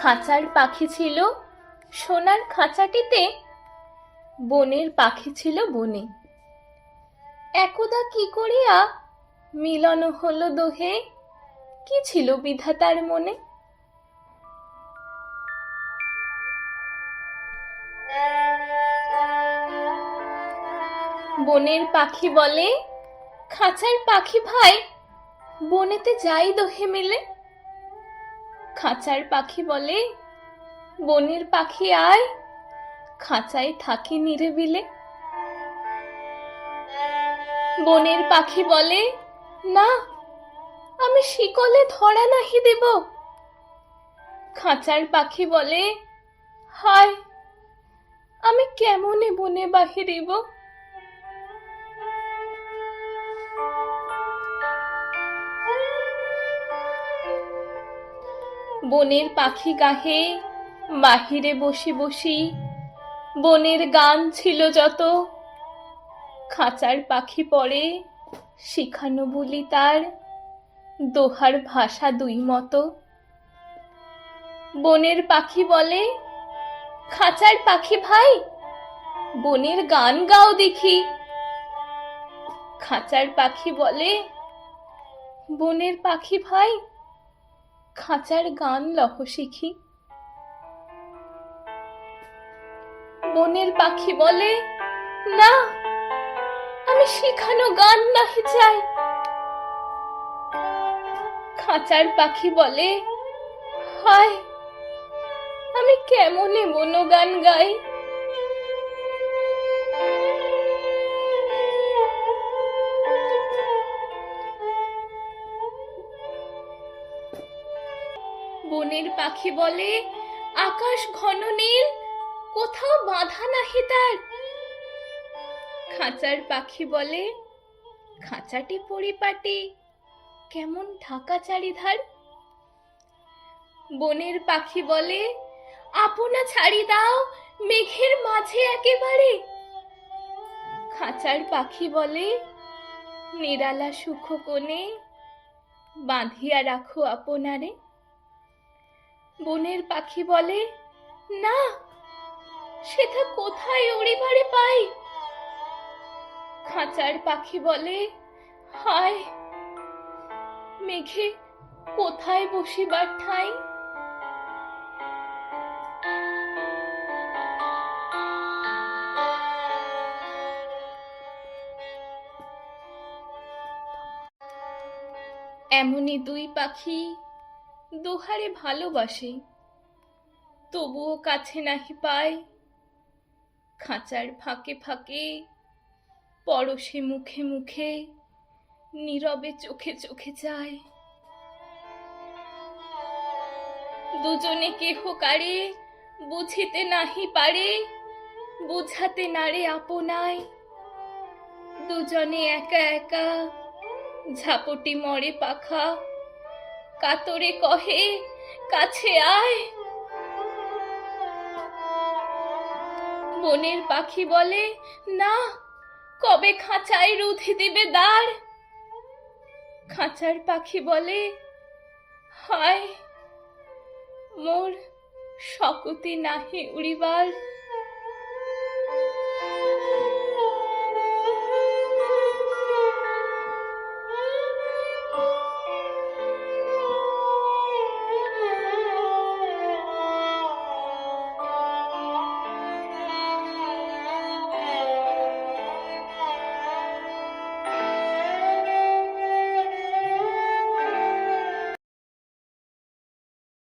খাঁচার পাখি ছিল সোনার খাঁচাটিতে, বনের পাখি ছিল বনে। একদা কি করিয়া মিলন হলো দোহে, কি ছিল বিধাতার মনে। বনের পাখি বলে, খাঁচার পাখি ভাই, বনেতে যাই দোহে মিলে। খাঁচার পাখি বলে, বনের পাখি আয়, খাঁচায় থাকি নিরিবিলে। বনের পাখি বলে, না, আমি শিকলে ধরা নাহি দেব। খাঁচার পাখি বলে, হায়, আমি কেমনে বনে বাহিরিব। বনের পাখি গাহে বাহিরে বসি বসি, বনের গান ছিল যত। খাঁচার পাখি পড়ে শিখানো বলি তার, দোহার ভাষা দুই মতো। বনের পাখি বলে, খাঁচার পাখি ভাই, বনের গান গাও দেখি। খাঁচার পাখি বলে, বনের পাখি ভাই, খাঁচার গান লহ শিখি। বনের পাখি বলে, না, আমি শিখানো গান নাহি চাই। খাঁচার পাখি বলে, হায়, আমি কেমনে বনগান গাই। বনের পাখি বলে, আকাশ ঘন নীল, কোথাও বাঁধা নাহি তার। খাঁচার পাখি বলে, খাঁচাটি পরিপাটি, কেমন ঢাকা চারিধার। বনের পাখি বলে, আপনা ছাড়ি দাও মেঘের মাঝে একেবারে। খাঁচার পাখি বলে, নিরালা সুখ কোণে বাঁধিয়া রাখো আপনারে। বনের পাখি বলে, না, সেটা কোথায় উড়িবারে পাই। খাঁচার পাখি বলে, হায়, মেঘে কোথায় বসিবার ঠাঁই। এমনই দুই পাখি দোহারে ভালোবাসে, তবুও কাছে নাহি পায়। খাঁচার ফাঁকে ফাঁকে, পরশে মুখে মুখে, নীরবে চোখে চোখে যায়। দুজনে কেহ কারে বুঝিতে নাহি পারে, বুঝাতে নারে আপনায়। দুজনে একা একা ঝাপটি মরে পাখা, কাতরে কহে, কাছে আয়। বনের পাখি বলে, না, কবে খাঁচায় রুধি দিবে দ্বার। খাঁচার পাখি বলে, হায়, মোর শকতি নাহি উড়িবার।